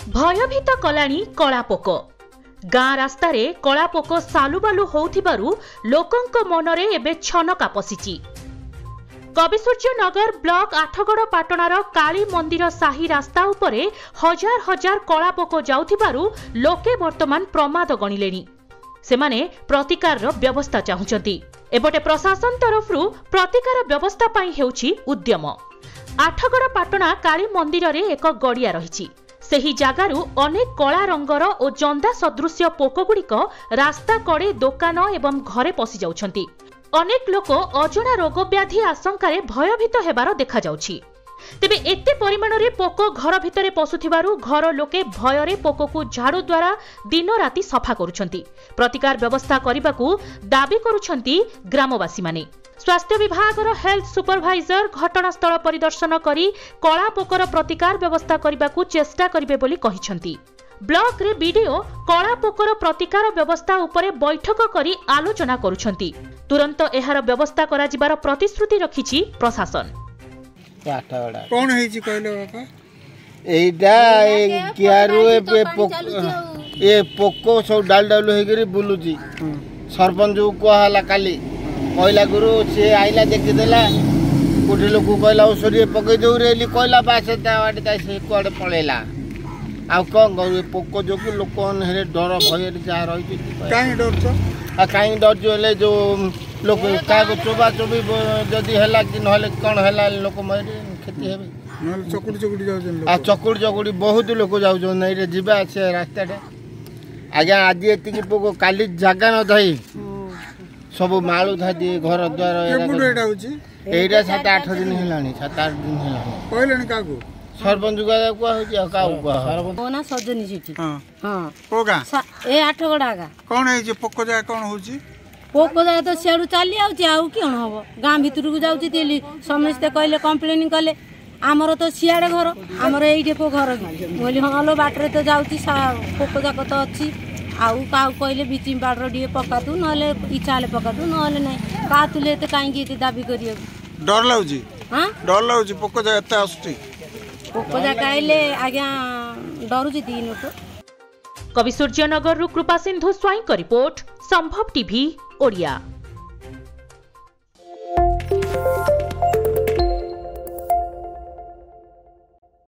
भयभीत कलाणी कलापोक गाँ रास्ता रे कलापोक सालुबालु होउथिबारु लोकंक मनरे एबे छनका पसिची। कविसूर्यनगर ब्लॉक आठगड़ पाटणार काली मंदिर साही रास्ता उपरे हजार हजार कलापोक जाउथिबारु लोके वर्तमान प्रमाद गणिलेनी। सेमाने प्रतिकार व्यवस्था चाहुचंती। एपटे प्रशासन तरफरु प्रतिकार व्यवस्था पाई हेउछि उद्यम। आठगड़ पाटणा काली मंदिर रे एक गड़िया रहिछि। सेही जागारु अनेक कला रंगर और जंदा सदृश्य पोकगुड़िक रास्ता कड़े दोकान एवं घरे पशि जाउछंती। अनेक लोक अजणा रोग व्याधि आशंकारे भयभीत हेबार देखा जाउछि। तेबे एते परिमाण रे पोक घर भितरे पशुथिबारु घर लोके भयरे पोककु झाड़ू द्वारा दिन राति सफा करुछंती। प्रतिकार व्यवस्था करिबाकू दाबी करुछंती ग्रामवासी माने। स्वास्थ्य विभागर हेल्थ सुपरवाइजर घटनास्थल परिदर्शन करी कला पोकर प्रतिकार व्यवस्था करिबाकू चेष्टा करिबे बोली कहिछंती। ब्लॉक रे बीडीओ कला पोकर प्रतिकार व्यवस्था उपरे बैठक करी आलोचना करुछंती। तुरंत एहार व्यवस्था करा जिबार प्रतिश्रुति रखिछि प्रशासन। कौन हेछि कहले बापा एइडा कियारु ए पोको सब डाल डाल हेगिरी बुलुची। सरपंच को कहला काली कहला गुरु से आइला देखि देला कोठी लोक कहला ओसरी पकई दउ रेली कहला बासे तावाडी तासे कोडे पळेला। आ कोन गउ पोको जोकु लोकन हेरे डर भय जा रही काई डर छ आ काई डर जो ले जो लोक का को चोबा चोबी जदी हला कि नहले कोन हला लोक मरे खेती हेबे न चकुड़ी चकुड़ी जाउ जन आ चकुड़ी चकुड़ी बहुत लोक जाउ जो नै रे जिबा से रास्ता रे आज्ञा आदि एति की पोको काली जागा न धई सब मालू था दिए घर द्वार एटा 7-8 दिन हेलानी 7-8 दिन हेलानी कहलेनी काकू सरपंच को होची का ओ ना सजनी चिठी हां हां कोगा ए आठगड़ा गा कोन हे जे पोको जा कोन होची पोको जा तो सेडू चाली आउची आउ कोन होबो गां भीतर को जाउची तेली समस्त कहले कंप्लेनिंग कले हमरो तो सियाडे घर हमरो एइटे को घर बोली हलो बाटरे तो जाउची पोको जा तो अछि आउ का कहले बिचिम बाडर डिए पका दू नले इचाले पका दू नले नै का तुले ते काई की दाबी करियो डर लाउची हां डर लाउची पोको जा एता आस्ती पोको जा काइले आज्ञा डरुची दिन को। कविसूर्यनगर रु कृपा सिंधु स्वाई का रिपोर्ट संभव टीवी ओडिया।